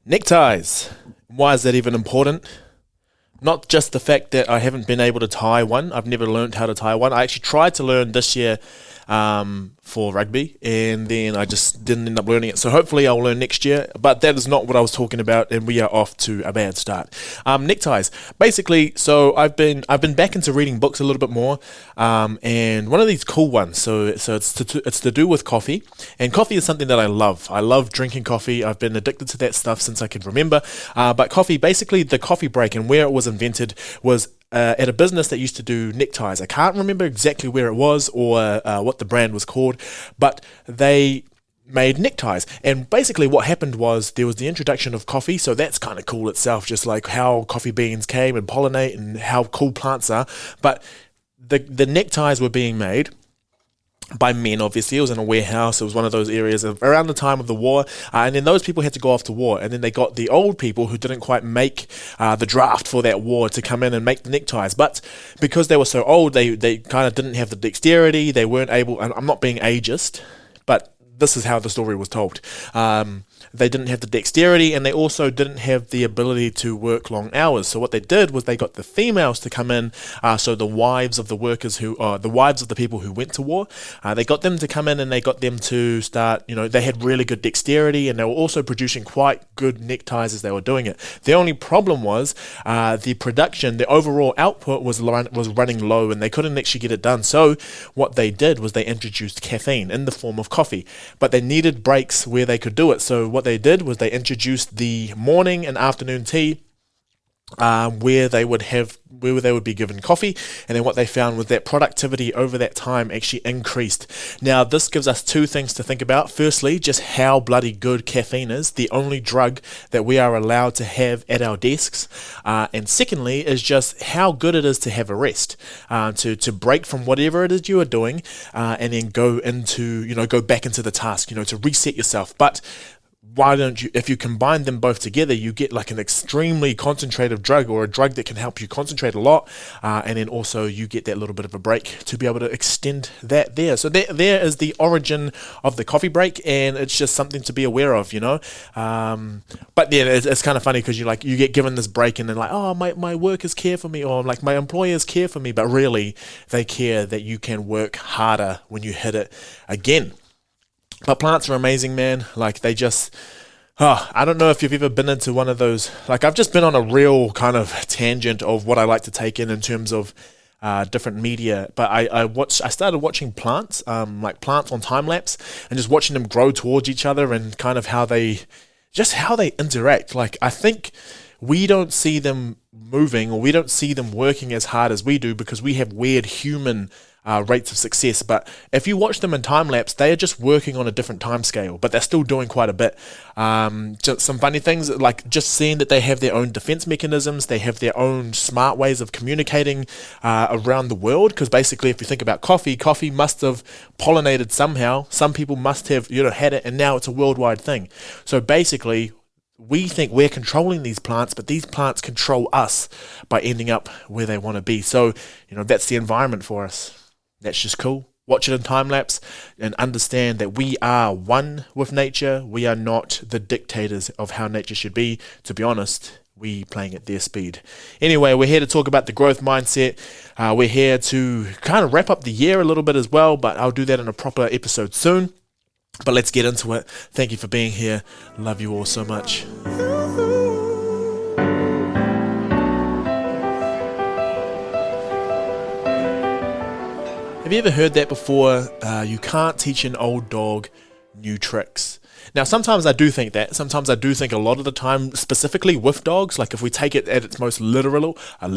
Neckties. Why is that even important? Not just the fact that I haven't been able to tie one. I've never learned how to tie one. I actually tried to learn this year for rugby, and then I just didn't end up learning it. So hopefully I'll learn next year, but that is not what I was talking about, and we are off to a bad start. Neckties. Basically, so I've been back into reading books a little bit more, and one of these cool ones. So it's to do with coffee, and coffee is something that I love. I love drinking coffee. I've been addicted to that stuff since I can remember. But coffee, basically, the coffee break and where it was invented was at a business that used to do neckties. I can't remember exactly where it was or what the brand was called, but they made neckties. And basically what happened was there was the introduction of coffee, so that's kind of cool itself, just like how coffee beans came and pollinate and how cool plants are. But the neckties were being made by men, obviously. It was in a warehouse. It was one of those areas around the time of the war, and then those people had to go off to war, and then they got the old people who didn't quite make the draft for that war to come in and make the neckties. But because they were so old, they kind of didn't have the dexterity. They weren't able, and I'm not being ageist, but this is how the story was told. They didn't have the dexterity, and they also didn't have the ability to work long hours. So what they did was they got the females to come in, so the wives of the workers the wives of the people who went to war, they got them to come in and they got them to start, they had really good dexterity, and they were also producing quite good neckties as they were doing it. The only problem was the production, the overall output was running low, and they couldn't actually get it done. So what they did was they introduced caffeine in the form of coffee, but they needed breaks where they could do it. So what they did was they introduced the morning and afternoon tea, where they would be given coffee, and then what they found was that productivity over that time actually increased. Now, this gives us two things to think about. Firstly, just how bloody good caffeine is, the only drug that we are allowed to have at our desks, and secondly is just how good it is to have a rest, to break from whatever it is you are doing, and then go back into the task, to reset yourself. But why don't you, if you combine them both together, you get like an extremely concentrated drug, or a drug that can help you concentrate a lot, and then also you get that little bit of a break to be able to extend that there. So there is the origin of the coffee break, and it's just something to be aware of, But yeah, it's kind of funny because you get given this break, and then like, oh, my workers care for me, or like my employers care for me, but really they care that you can work harder when you hit it again. But plants are amazing, man. Like, they just, I don't know if you've ever been into one of those, like, I've just been on a real kind of tangent of what I like to take in terms of different media. But I started watching plants, like plants on time lapse, and just watching them grow towards each other, and kind of how they interact. Like, I think we don't see them moving, or we don't see them working as hard as we do, because we have weird human rates of success. But if you watch them in time lapse, they are just working on a different time scale, but they're still doing quite a bit. Just some funny things, like just seeing that they have their own defense mechanisms, they have their own smart ways of communicating around the world. Because basically, if you think about coffee must have pollinated somehow. Some people must have had it, and now it's a worldwide thing. So basically, we think we're controlling these plants, but these plants control us by ending up where they want to be. So that's the environment for us. That's just cool. Watch it in time lapse and understand that we are one with nature. We are not the dictators of how nature should be. To be honest, we playing at their speed. Anyway, we're here to talk about the growth mindset. We're here to kind of wrap up the year a little bit as well, but I'll do that in a proper episode soon. But let's get into it. Thank you for being here. Love you all so much. Have you ever heard that before? You can't teach an old dog new tricks. Now, sometimes I do think that. Sometimes I do think a lot of the time, specifically with dogs, like if we take it at its most literal, like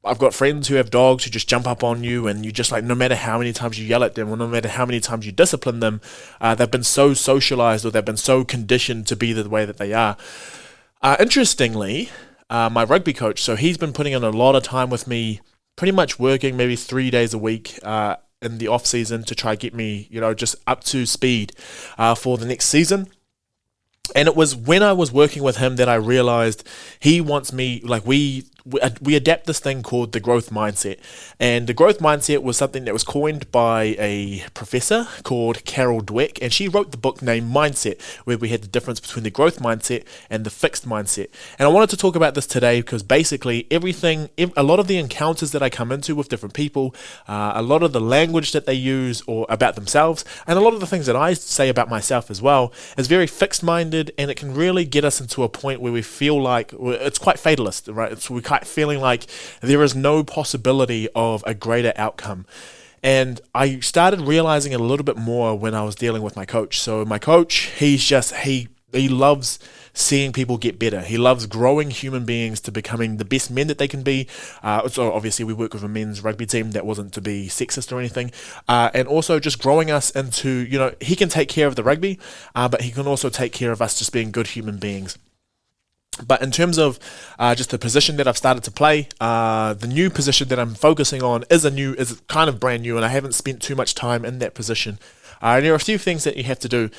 I've got friends who have dogs who just jump up on you, and you just like, no matter how many times you yell at them, or no matter how many times you discipline them, they've been so socialized, or they've been so conditioned to be the way that they are. Interestingly, my rugby coach, so he's been putting in a lot of time with me, pretty much working maybe 3 days a week in the off season to try to get me, just up to speed for the next season. And it was when I was working with him that I realized he wants me, like we we adapt this thing called the growth mindset. And the growth mindset was something that was coined by a professor called Carol Dweck, and she wrote the book named Mindset, where we had the difference between the growth mindset and the fixed mindset. And I wanted to talk about this today because basically a lot of the encounters that I come into with different people, a lot of the language that they use or about themselves, and a lot of the things that I say about myself as well, is very fixed minded, and it can really get us into a point where we feel like it's quite fatalist, right? We're quite feeling like there is no possibility of a greater outcome. And I started realizing it a little bit more when I was dealing with my coach. So my coach, he loves seeing people get better. He loves growing human beings to becoming the best men that they can be. So obviously we work with a men's rugby team. That wasn't to be sexist or anything. And also just growing us into, he can take care of the rugby, but he can also take care of us just being good human beings. But in terms of just the position that I've started to play, the new position that I'm focusing on is kind of brand new, and I haven't spent too much time in that position. And there are a few things that you have to do.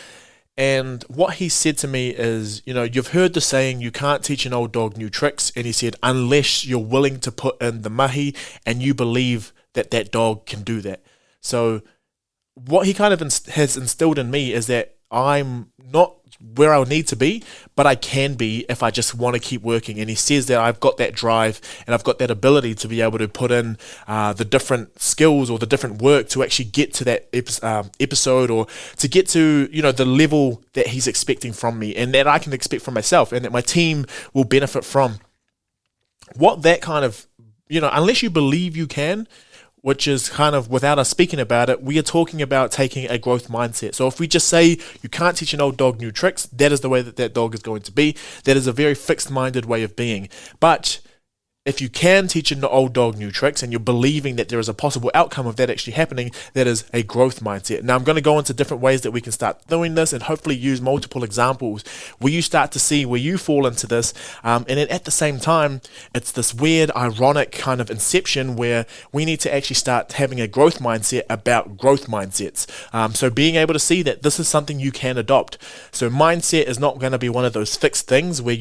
And what he said to me is, you've heard the saying, you can't teach an old dog new tricks. And he said, unless you're willing to put in the mahi and you believe that dog can do that. So what he kind of has instilled in me is that I'm not where I need to be, but I can be if I just want to keep working. And he says that I've got that drive and I've got that ability to be able to put in the different skills or the different work to actually get to that episode, or to get to the level that he's expecting from me, and that I can expect from myself, and that my team will benefit from. What that kind of, unless you believe you can, which is kind of, without us speaking about it, we are talking about taking a growth mindset. So if we just say you can't teach an old dog new tricks, that is the way that dog is going to be. That is a very fixed-minded way of being. But if you can teach an old dog new tricks and you're believing that there is a possible outcome of that actually happening, that is a growth mindset. Now I'm going to go into different ways that we can start doing this, and hopefully use multiple examples where you start to see where you fall into this. And then at the same time, it's this weird, ironic kind of inception where we need to actually start having a growth mindset about growth mindsets. So being able to see that this is something you can adopt. So mindset is not going to be one of those fixed things where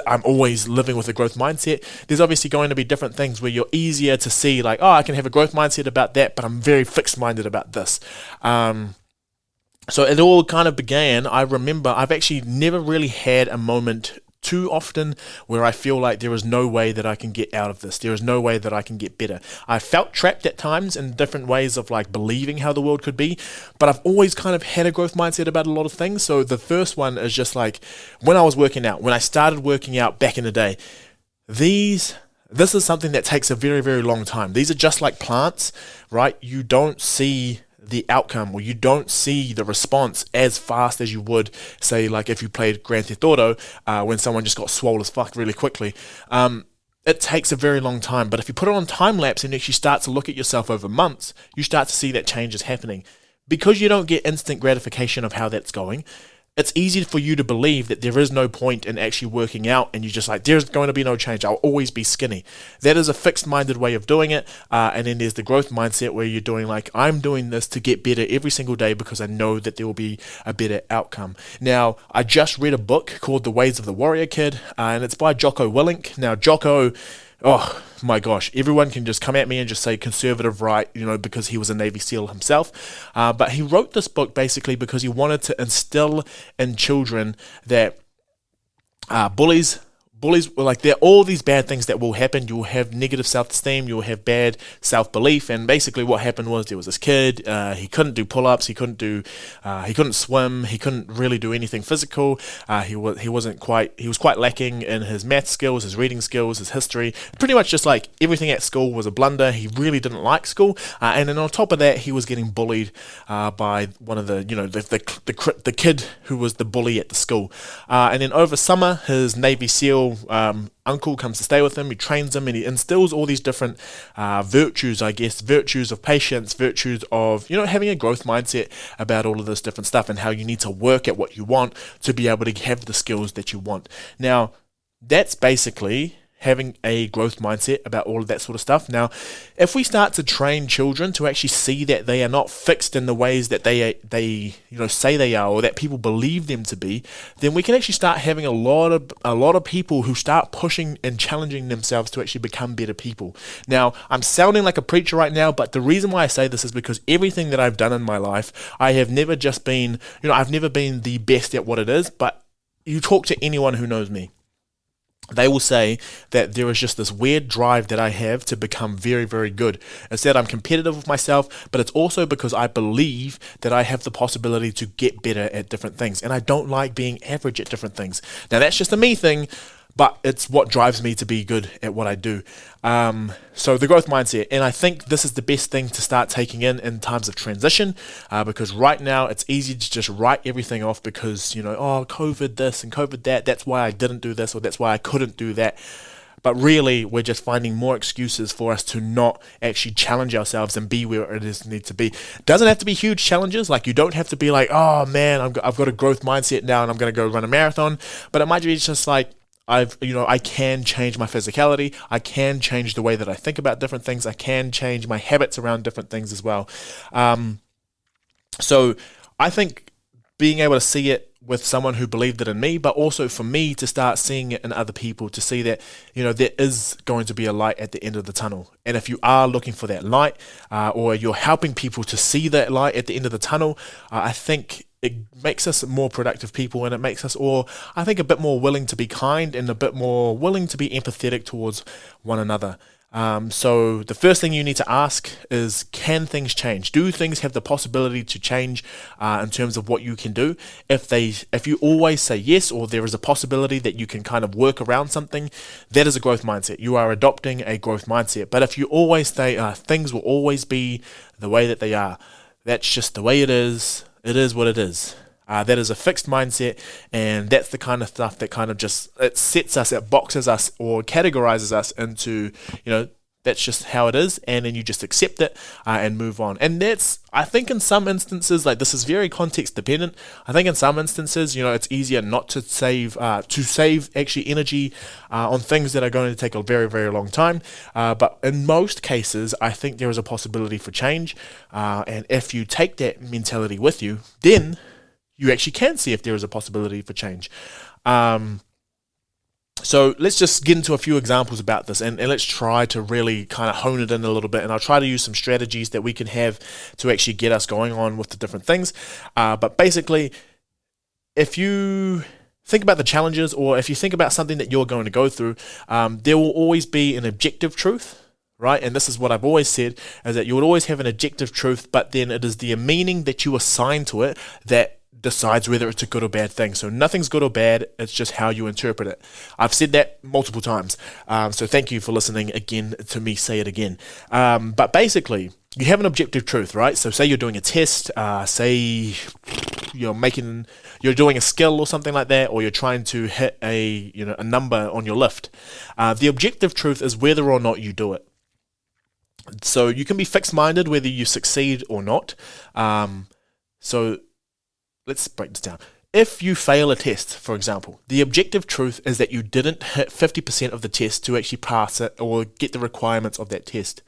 I'm always living with a growth mindset. There's obviously going to be different things where you're easier to see, like, I can have a growth mindset about that, but I'm very fixed-minded about this. So it all kind of began, I remember, I've actually never really had a moment too often where I feel like there is no way that I can get out of this. There is no way that I can get better. I felt trapped at times in different ways of like believing how the world could be, but I've always kind of had a growth mindset about a lot of things. So the first one is just like when I was working out, when I started working out back in the day, this is something that takes a very, very long time. These are just like plants, right? You don't see the outcome, or you don't see the response as fast as you would, say, like if you played Grand Theft Auto, when someone just got swole as fuck really quickly. It takes a very long time. But if you put it on time lapse and actually start to look at yourself over months, you start to see that change is happening. Because you don't get instant gratification of how that's going, it's easy for you to believe that there is no point in actually working out, and you're just like, there's going to be no change. I'll always be skinny. That is a fixed-minded way of doing it. And then there's the growth mindset where you're doing like, I'm doing this to get better every single day because I know that there will be a better outcome. Now, I just read a book called The Ways of the Warrior Kid, and it's by Jocko Willink. Now, Jocko, oh my gosh, everyone can just come at me and just say conservative right, because he was a Navy SEAL himself. But he wrote this book basically because he wanted to instill in children that bullies, like, there are all these bad things that will happen. You'll have negative self-esteem, you'll have bad self-belief, and basically what happened was there was this kid, he couldn't do pull-ups, he couldn't swim, he couldn't really do anything physical, he was quite lacking in his math skills, his reading skills, his history, pretty much just like everything at school was a blunder. He really didn't like school, and then on top of that, he was getting bullied by one of the kid who was the bully at the school, and then over summer, his Navy SEAL uncle comes to stay with him. He trains him and he instills all these different virtues of patience, virtues of having a growth mindset about all of this different stuff, and how you need to work at what you want to be able to have the skills that you want. Now, that's basically having a growth mindset about all of that sort of stuff. Now, if we start to train children to actually see that they are not fixed in the ways that they say they are, or that people believe them to be, then we can actually start having a lot of people who start pushing and challenging themselves to actually become better people. Now, I'm sounding like a preacher right now, but the reason why I say this is because everything that I've done in my life, I have never just been, I've never been the best at what it is, but you talk to anyone who knows me, they will say that there is just this weird drive that I have to become very, very good. It's that I'm competitive with myself, but it's also because I believe that I have the possibility to get better at different things. And I don't like being average at different things. Now, that's just a me thing, but it's what drives me to be good at what I do. So the growth mindset, and I think this is the best thing to start taking in times of transition, because right now it's easy to just write everything off because, COVID this and COVID that, that's why I didn't do this, or that's why I couldn't do that. But really, we're just finding more excuses for us to not actually challenge ourselves and be where it is need to be. Doesn't have to be huge challenges. Like, you don't have to be like, oh man, I've got a growth mindset now and I'm going to go run a marathon. But it might be just like, I can change my physicality. I can change the way that I think about different things. I can change my habits around different things as well. So I think being able to see it with someone who believed it in me, but also for me to start seeing it in other people, to see that, there is going to be a light at the end of the tunnel. And if you are looking for that light, or you're helping people to see that light at the end of the tunnel, I think it makes us more productive people, and it makes us all, I think, a bit more willing to be kind and a bit more willing to be empathetic towards one another. So the first thing you need to ask is, can things change? Do things have the possibility to change in terms of what you can do? If you always say yes, or there is a possibility that you can kind of work around something, that is a growth mindset. You are adopting a growth mindset. But if you always say things will always be the way that they are, that's just the way it is. It is what it is. That is a fixed mindset, and that's the kind of stuff that kind of just, it sets us, it boxes us or categorizes us into, that's just how it is, and then you just accept it and move on. And that's, I think in some instances, like, this is very context dependent. I think in some instances, it's easier not to save actually energy on things that are going to take a very, very long time. But in most cases, I think there is a possibility for change. And if you take that mentality with you, then you actually can see if there is a possibility for change. So let's just get into a few examples about this, and let's try to really kind of hone it in a little bit, and I'll try to use some strategies that we can have to actually get us going on with the different things. But basically, if you think about the challenges, or if you think about something that you're going to go through, there will always be an objective truth, right? And this is what I've always said, is that you would always have an objective truth, but then it is the meaning that you assign to it that decides whether it's a good or bad thing. So nothing's good or bad, it's just how you interpret it. I've said that multiple times, so thank you for listening again to me say it again. But basically, you have an objective truth, right? So say you're doing a test, say you're doing a skill or something like that, or you're trying to hit a number on your lift. The objective truth is whether or not you do it. So you can be fixed-minded whether you succeed or not. So let's break this down. If you fail a test, for example, the objective truth is that you didn't hit 50% of the test to actually pass it or get the requirements of that test.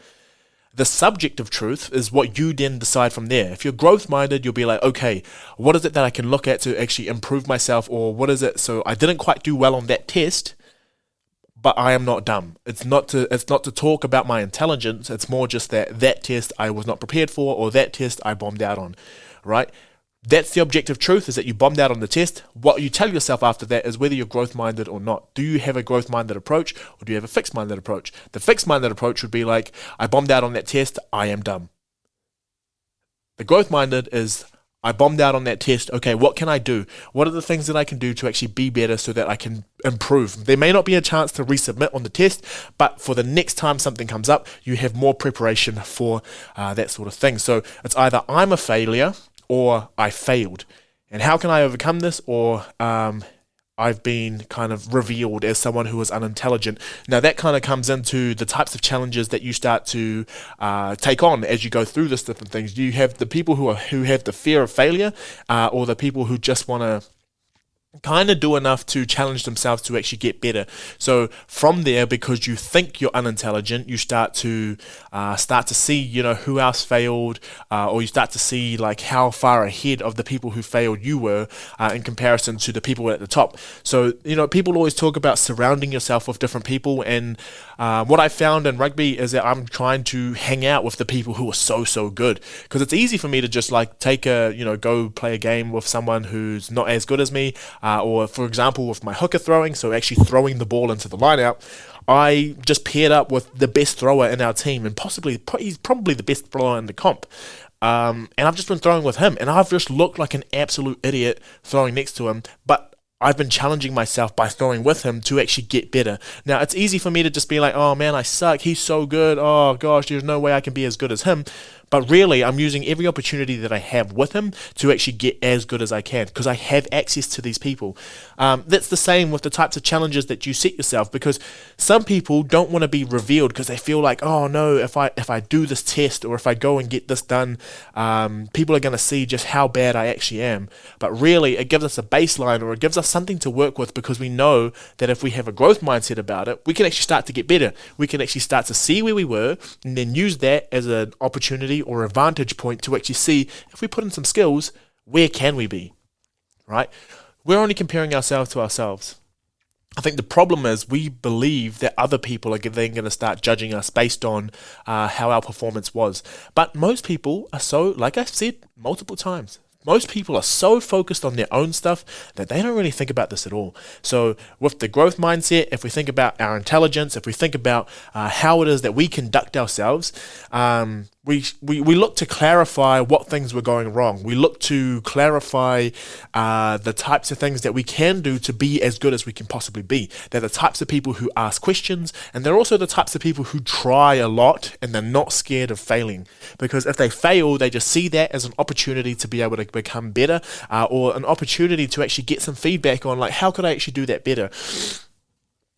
The subjective truth is what you then decide from there. If you're growth-minded, you'll be like, okay, what is it that I can look at to actually improve myself, or what is it? So I didn't quite do well on that test, but I am not dumb. It's not to talk about my intelligence. It's more just that test I was not prepared for, or that test I bombed out on, right? That's the objective truth, is that you bombed out on the test. What you tell yourself after that is whether you're growth-minded or not. Do you have a growth-minded approach, or do you have a fixed-minded approach? The fixed-minded approach would be like, I bombed out on that test, I am dumb. The growth-minded is, I bombed out on that test, okay, what can I do? What are the things that I can do to actually be better so that I can improve? There may not be a chance to resubmit on the test, but for the next time something comes up, you have more preparation for that sort of thing. So it's either I'm a failure, or I failed. And how can I overcome this? Or I've been kind of revealed as someone who is unintelligent. Now that kind of comes into the types of challenges that you start to take on as you go through this different things. Do you have the people who have the fear of failure, or the people who just want to kind of do enough to challenge themselves to actually get better. So from there, because you think you're unintelligent, you start to see, who else failed, or you start to see like how far ahead of the people who failed you were in comparison to the people at the top. So people always talk about surrounding yourself with different people, and what I found in rugby is that I'm trying to hang out with the people who are so good, because it's easy for me to just like take go play a game with someone who's not as good as me. Or for example, with my hooker throwing, so actually throwing the ball into the line out, I just paired up with the best thrower in our team, and he's probably the best thrower in the comp. And I've just been throwing with him, and I've just looked like an absolute idiot throwing next to him, but I've been challenging myself by throwing with him to actually get better. Now, it's easy for me to just be like, oh man, I suck, he's so good, oh gosh, there's no way I can be as good as him. But really, I'm using every opportunity that I have with him to actually get as good as I can, because I have access to these people. That's the same with the types of challenges that you set yourself, because some people don't want to be revealed because they feel like, oh no, if I do this test or if I go and get this done, people are going to see just how bad I actually am. But really, it gives us a baseline, or it gives us something to work with, because we know that if we have a growth mindset about it, we can actually start to get better. We can actually start to see where we were and then use that as an opportunity or a vantage point to actually see, if we put in some skills, where can we be, right? We're only comparing ourselves to ourselves. I think the problem is we believe that other people are then going to start judging us based on how our performance was. But most people are so, like I've said multiple times, most people are so focused on their own stuff that they don't really think about this at all. So with the growth mindset, if we think about our intelligence, if we think about how it is that we conduct ourselves, we look to clarify what things were going wrong. We look to clarify the types of things that we can do to be as good as we can possibly be. They're the types of people who ask questions, and they're also the types of people who try a lot and they're not scared of failing. Because if they fail, they just see that as an opportunity to be able to become better, or an opportunity to actually get some feedback on, like, how could I actually do that better?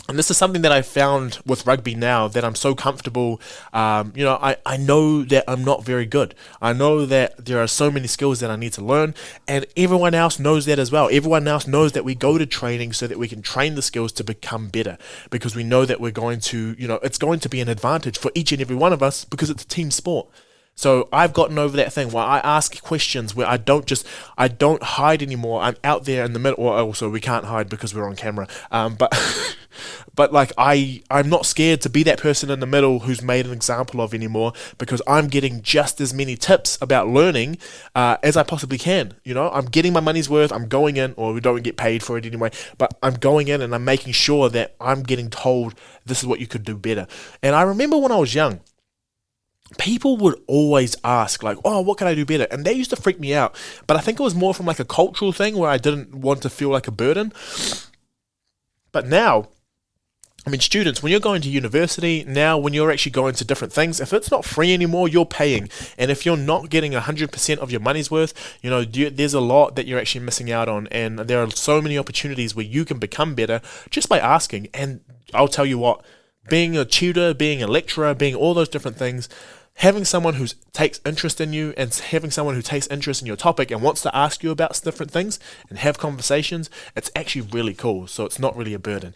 And this is something that I found with rugby now, that I'm so comfortable. I know that I'm not very good. I know that there are so many skills that I need to learn, and everyone else knows that as well. Everyone else knows that we go to training so that we can train the skills to become better, because we know that we're going to, it's going to be an advantage for each and every one of us, because it's a team sport. So I've gotten over that thing where I ask questions, where I don't hide anymore. I'm out there in the middle. Well, also we can't hide because we're on camera. But like I'm not scared to be that person in the middle who's made an example of anymore, because I'm getting just as many tips about learning as I possibly can. I'm getting my money's worth. I'm going in, or we don't get paid for it anyway, but I'm going in and I'm making sure that I'm getting told this is what you could do better. And I remember when I was young, people would always ask, like, oh, what can I do better? And that used to freak me out. But I think it was more from like a cultural thing where I didn't want to feel like a burden. But now, students, when you're going to university, now when you're actually going to different things, if it's not free anymore, you're paying. And if you're not getting 100% of your money's worth, there's a lot that you're actually missing out on. And there are so many opportunities where you can become better just by asking. And I'll tell you what, being a tutor, being a lecturer, being all those different things, having someone who takes interest in you, and having someone who takes interest in your topic and wants to ask you about different things and have conversations, it's actually really cool. So it's not really a burden.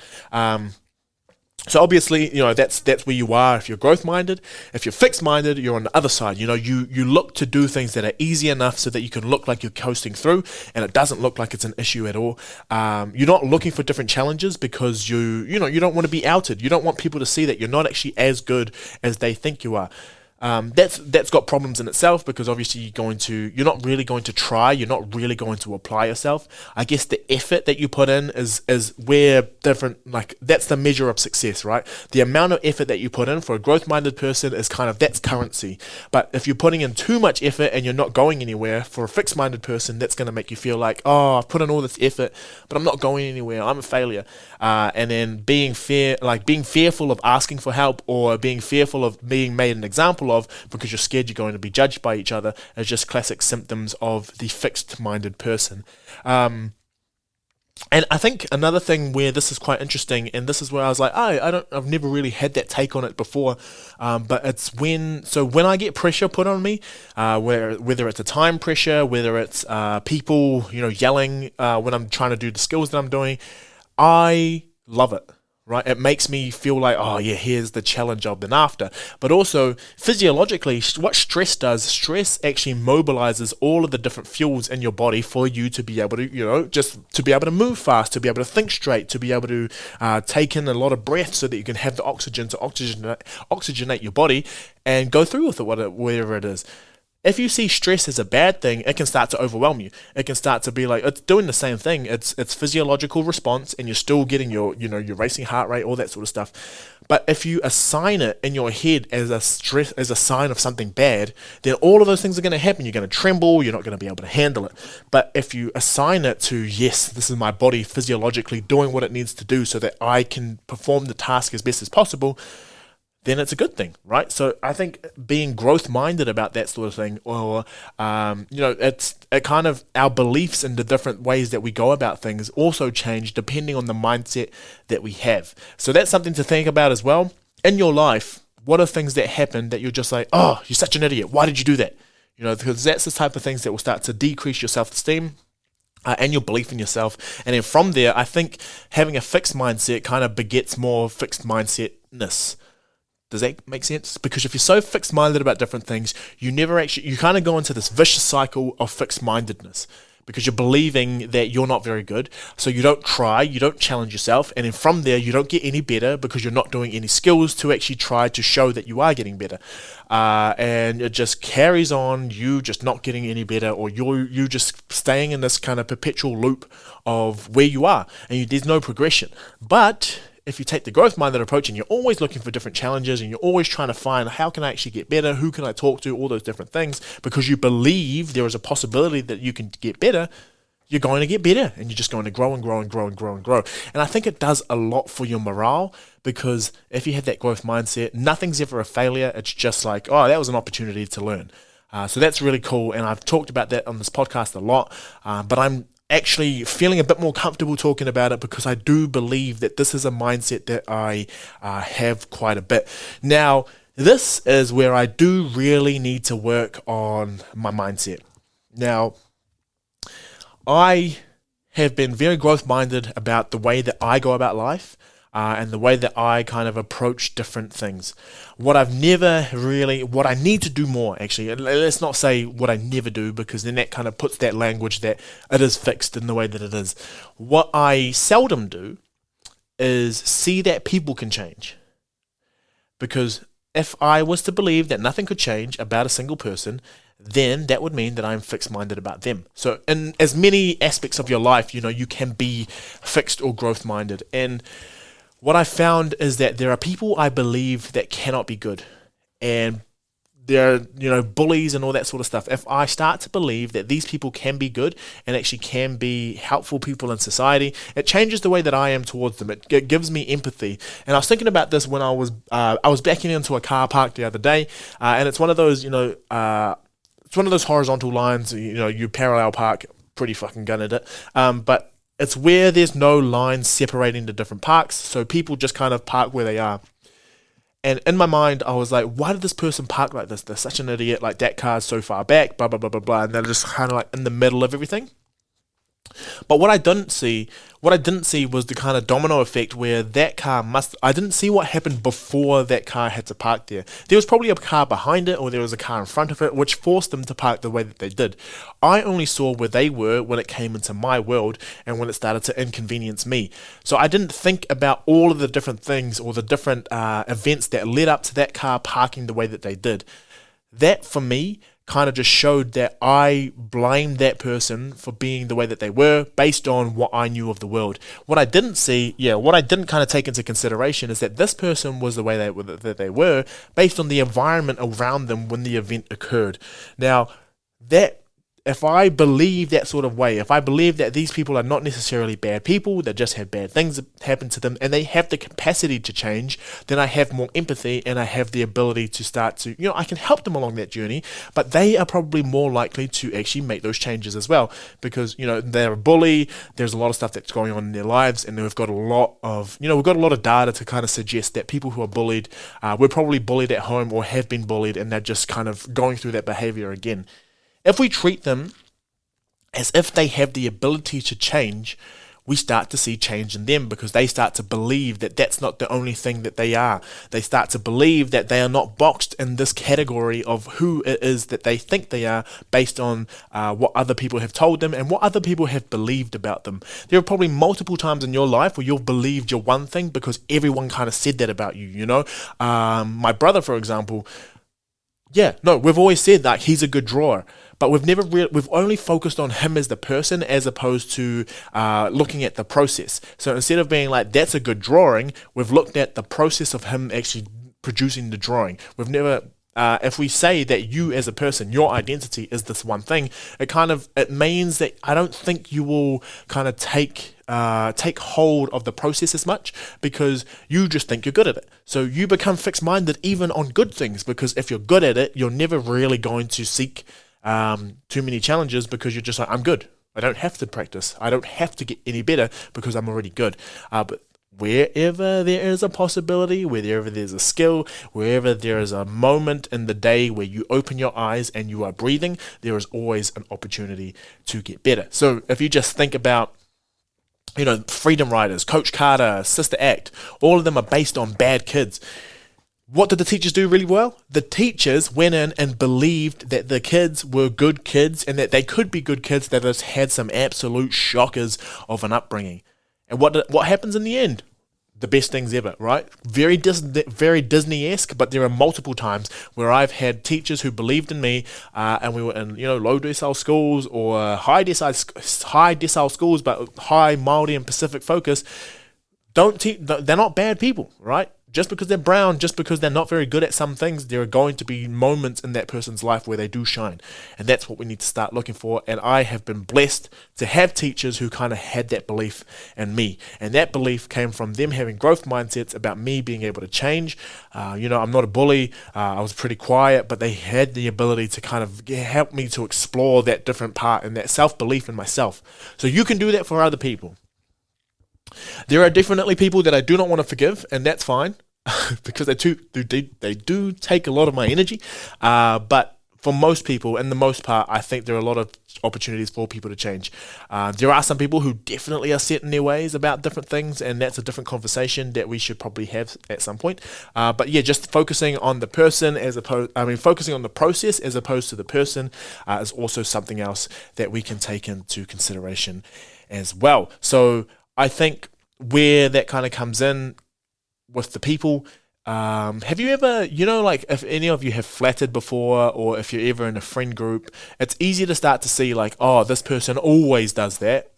So obviously, that's where you are if you're growth-minded. If you're fixed-minded, you're on the other side. You look to do things that are easy enough so that you can look like you're coasting through, and it doesn't look like it's an issue at all. You're not looking for different challenges because you don't want to be outed. You don't want people to see that you're not actually as good as they think you are. That's got problems in itself, because obviously you're not really going to try, you're not really going to apply yourself. I guess the effort that you put in is where different, like, that's the measure of success, right? The amount of effort that you put in for a growth-minded person is that's currency. But if you're putting in too much effort and you're not going anywhere, for a fixed-minded person, that's going to make you feel like, oh, I've put in all this effort, but I'm not going anywhere, I'm a failure. And then being fearful of asking for help, or being fearful of being made an example of because you're scared you're going to be judged by each other, is just classic symptoms of the fixed-minded person. So obviously, that's where you are if you're growth-minded. If you're fixed-minded, you're on the other side. You look to do things that are easy enough so that you can look like you're coasting through, and it doesn't look like it's an issue at all. And I think another thing where this is quite interesting, and this is where I was like, I've never really had that take on it before, but it's when I get pressure put on me, whether it's a time pressure, whether it's people, yelling when I'm trying to do the skills that I'm doing, I love it. Right, it makes me feel like, oh yeah, here's the challenge I've been after. But also physiologically, what stress does, stress actually mobilizes all of the different fuels in your body for you to be able to, just to be able to move fast, to be able to think straight, to be able to take in a lot of breath so that you can have the oxygen to oxygenate your body and go through with it, whatever it is. If you see stress as a bad thing, it can start to overwhelm you. It can start to be like, it's doing the same thing. It's physiological response, and you're still getting your racing heart rate, all that sort of stuff. But if you assign it in your head as a sign of something bad, then all of those things are going to happen. You're going to tremble. You're not going to be able to handle it. But if you assign it to, yes, this is my body physiologically doing what it needs to do so that I can perform the task as best as possible, then it's a good thing, right? So I think being growth-minded about that sort of thing, or it's kind of our beliefs in the different ways that we go about things also change depending on the mindset that we have. So that's something to think about as well. In your life, what are things that happen that you're just like, oh, you're such an idiot. Why did you do that? Because that's the type of things that will start to decrease your self-esteem. And your belief in yourself. And then from there, I think having a fixed mindset kind of begets more fixed mindsetness. Does that make sense? Because if you're so fixed-minded about different things, you kind of go into this vicious cycle of fixed-mindedness because you're believing that you're not very good. So you don't try, you don't challenge yourself, and then from there, you don't get any better because you're not doing any skills to actually try to show that you are getting better. And it just carries on, you just not getting any better, or you just staying in this kind of perpetual loop of where you are, and there's no progression. But if you take the growth-minded approach and you're always looking for different challenges and you're always trying to find how can I actually get better, who can I talk to, all those different things, because you believe there is a possibility that you can get better, you're going to get better and you're just going to grow and grow and grow and grow and grow. And I think it does a lot for your morale, because if you have that growth mindset, nothing's ever a failure. It's just like, oh, that was an opportunity to learn. So that's really cool. And I've talked about that on this podcast a lot, but I'm actually feeling a bit more comfortable talking about it because I do believe that this is a mindset that I have quite a bit. Now, this is where I do really need to work on my mindset. Now, I have been very growth-minded about the way that I go about life and the way that I kind of approach different things. What I need to do more, actually, let's not say what I never do, because then that kind of puts that language that it is fixed in the way that it is. What I seldom do is see that people can change. Because if I was to believe that nothing could change about a single person, then that would mean that I'm fixed-minded about them. So in as many aspects of your life, you can be fixed or growth-minded. And what I found is that there are people I believe that cannot be good, and they're bullies and all that sort of stuff. If I start to believe that these people can be good and actually can be helpful people in society, it changes the way that I am towards them. It gives me empathy. And I was thinking about this when I was backing into a car park the other day, and it's one of those it's one of those horizontal lines. You parallel park, pretty fucking gun at it, but it's where there's no lines separating the different parks, so people just kind of park where they are. And in my mind, I was like, why did this person park like this? They're such an idiot, like that car's so far back, blah, blah, blah, blah, blah, and they're just kind of like in the middle of everything. But what I didn't see was the kind of domino effect where that car I didn't see what happened before that car had to park there. There was probably a car behind it, or there was a car in front of it, which forced them to park the way that they did. I only saw where they were when it came into my world and when it started to inconvenience me. So I didn't think about all of the different things or the different events that led up to that car parking the way that they did. That, for me, kind of just showed that I blamed that person for being the way that they were based on what I knew of the world. What I didn't kind of take into consideration is that this person was the way that they were based on the environment around them when the event occurred. Now, that if I believe that sort of way, if I believe that these people are not necessarily bad people, they just have bad things happen to them, and they have the capacity to change, then I have more empathy, and I have the ability to start to, I can help them along that journey, but they are probably more likely to actually make those changes as well, because, they're a bully, there's a lot of stuff that's going on in their lives, and we've got a lot of data to kind of suggest that people who are bullied, were probably bullied at home or have been bullied, and they're just kind of going through that behavior again. If we treat them as if they have the ability to change, we start to see change in them, because they start to believe that that's not the only thing that they are. They start to believe that they are not boxed in this category of who it is that they think they are, based on what other people have told them and what other people have believed about them. There are probably multiple times in your life where you've believed you're one thing because everyone kind of said that about you, My brother, for example, we've always said that he's a good drawer, but we've only focused on him as the person, as opposed to looking at the process. So instead of being like, that's a good drawing, we've looked at the process of him actually producing the drawing. We've never, if we say that you as a person, your identity is this one thing, it means that I don't think you will kind of take hold of the process as much, because you just think you're good at it. So you become fixed-minded even on good things, because if you're good at it, you're never really going to seek too many challenges, because you're just like, I'm good. I don't have to practice. I don't have to get any better because I'm already good. But wherever there is a possibility, wherever there's a skill, wherever there is a moment in the day where you open your eyes and you are breathing, there is always an opportunity to get better. So if you just think about, Freedom Riders, Coach Carter, Sister Act, all of them are based on bad kids. What did the teachers do really well? The teachers went in and believed that the kids were good kids, and that they could be good kids that just had some absolute shockers of an upbringing. And what happens in the end? The best things ever, right? Very Disney-esque, but there are multiple times where I've had teachers who believed in me, and we were in, low decile schools or high decile schools, but high, Māori and Pacific focus. They're not bad people, right? Just because they're brown, just because they're not very good at some things, there are going to be moments in that person's life where they do shine. And that's what we need to start looking for. And I have been blessed to have teachers who kind of had that belief in me. And that belief came from them having growth mindsets about me being able to change. I'm not a bully. I was pretty quiet, but they had the ability to kind of help me to explore that different part and that self-belief in myself. So you can do that for other people. There are definitely people that I do not want to forgive, and that's fine. Because they do take a lot of my energy, but for most people, in the most part, I think there are a lot of opportunities for people to change. There are some people who definitely are set in their ways about different things, and that's a different conversation that we should probably have at some point. But just focusing on the person focusing on the process as opposed to the person is also something else that we can take into consideration as well. So I think where that kind of comes in with the people, have you ever, if any of you have flattered before, or if you're ever in a friend group, it's easy to start to see like, oh, this person always does that.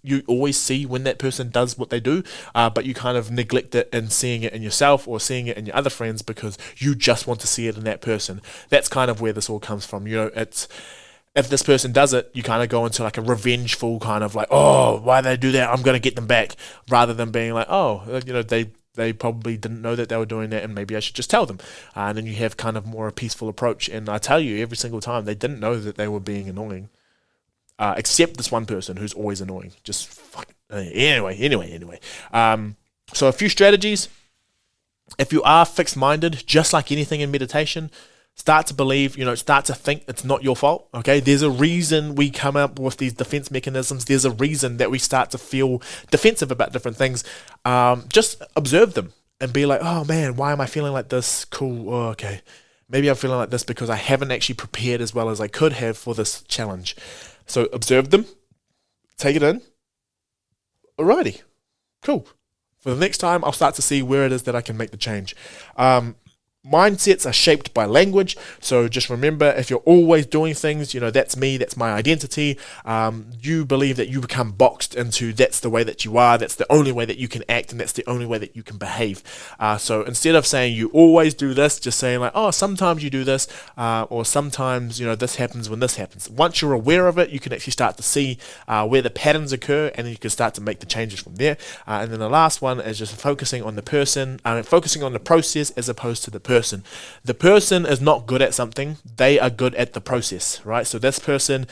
You always see when that person does what they do, but you kind of neglect it in seeing it in yourself or seeing it in your other friends because you just want to see it in that person. That's kind of where this all comes from. It's, if this person does it, you kind of go into like a revengeful kind of like, oh, why they do that? I'm going to get them back, rather than being like, oh, they probably didn't know that they were doing that, and maybe I should just tell them. And then you have kind of more a peaceful approach. And I tell you, every single time, they didn't know that they were being annoying, except this one person who's always annoying. Just fuck. Anyway. So a few strategies. If you are fixed-minded, just like anything in meditation, start to believe, start to think it's not your fault, okay? There's a reason we come up with these defense mechanisms. There's a reason that we start to feel defensive about different things. Just observe them and be like, oh man, why am I feeling like this? Cool, oh, okay. Maybe I'm feeling like this because I haven't actually prepared as well as I could have for this challenge. So observe them, take it in. Alrighty, cool. For the next time, I'll start to see where it is that I can make the change. mindsets are shaped by language. So just remember, if you're always doing things, that's me, that's my identity. You believe that you become boxed into that's the way that you are, that's the only way that you can act, and that's the only way that you can behave. So instead of saying you always do this, just saying like, oh, sometimes you do this, or sometimes, this happens when this happens. Once you're aware of it, you can actually start to see where the patterns occur, and then you can start to make the changes from there. And then the last one is just focusing on the person, focusing on the process as opposed to the person. The person is not good at something; they are good at the process, right? So this person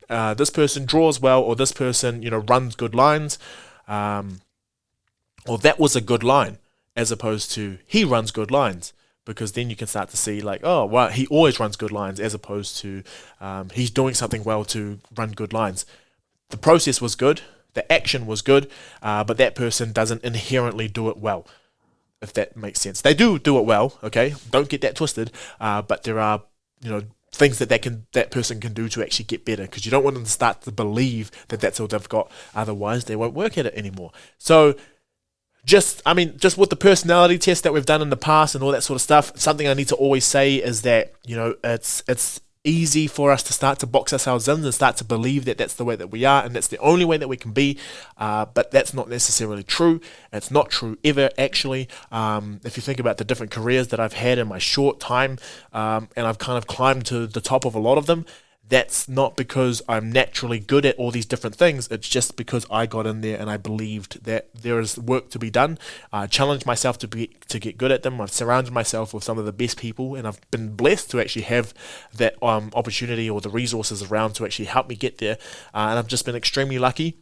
this person draws well, or this person, runs good lines, or that was a good line, as opposed to he runs good lines. Because then you can start to see like, oh, well, he always runs good lines, as opposed to he's doing something well to run good lines. The process was good, the action was good, but that person doesn't inherently do it well, if that makes sense. They do it well, okay? Don't get that twisted, but there are, things that person can do to actually get better, because you don't want them to start to believe that that's all they've got. Otherwise, they won't work at it anymore. So just with the personality test that we've done in the past and all that sort of stuff, something I need to always say is that, it's easy for us to start to box ourselves in and start to believe that that's the way that we are and that's the only way that we can be, but that's not necessarily true. It's not true ever, actually. If you think about the different careers that I've had in my short time, and I've kind of climbed to the top of a lot of them, that's not because I'm naturally good at all these different things. It's just because I got in there and I believed that there is work to be done. I challenged myself to get good at them. I've surrounded myself with some of the best people, and I've been blessed to actually have that opportunity or the resources around to actually help me get there. And I've just been extremely lucky.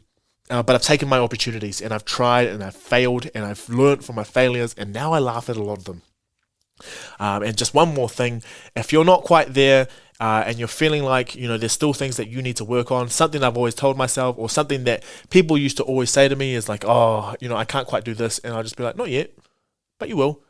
But I've taken my opportunities, and I've tried, and I've failed, and I've learned from my failures, and now I laugh at a lot of them. And just one more thing, if you're not quite there, and you're feeling like, there's still things that you need to work on, something I've always told myself, or something that people used to always say to me is like, oh, I can't quite do this. And I'll just be like, not yet, but you will.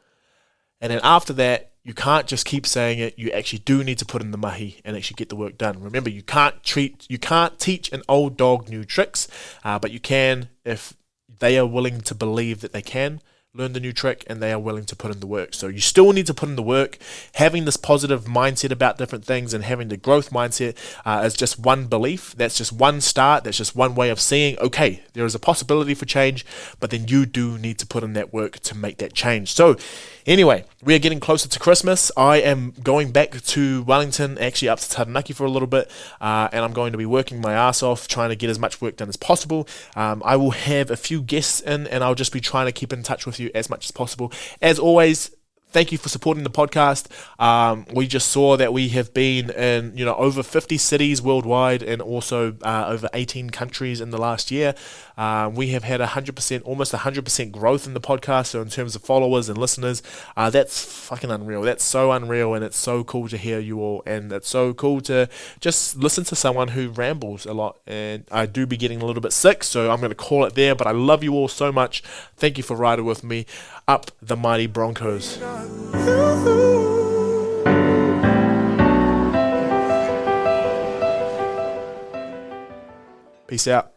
And then after that, you can't just keep saying it. You actually do need to put in the mahi and actually get the work done. Remember, you can't teach an old dog new tricks, but you can if they are willing to believe that they can learn the new trick and they are willing to put in the work. So you still need to put in the work. Having this positive mindset about different things and having the growth mindset is just one belief. That's just one start. That's just one way of seeing, okay, there is a possibility for change, but then you do need to put in that work to make that change. So anyway, we are getting closer to Christmas. I am going back to Wellington, actually up to Taranaki for a little bit, and I'm going to be working my ass off trying to get as much work done as possible. I will have a few guests in, and I'll just be trying to keep in touch with you as much as possible. As always, thank you for supporting the podcast. We just saw that we have been in, over 50 cities worldwide and also over 18 countries in the last year. We have had almost 100% growth in the podcast. So in terms of followers and listeners, that's fucking unreal. That's so unreal, and it's so cool to hear you all, and it's so cool to just listen to someone who rambles a lot. And I do be getting a little bit sick, so I'm going to call it there. But I love you all so much. Thank you for riding with me. Up the mighty Broncos. Peace out.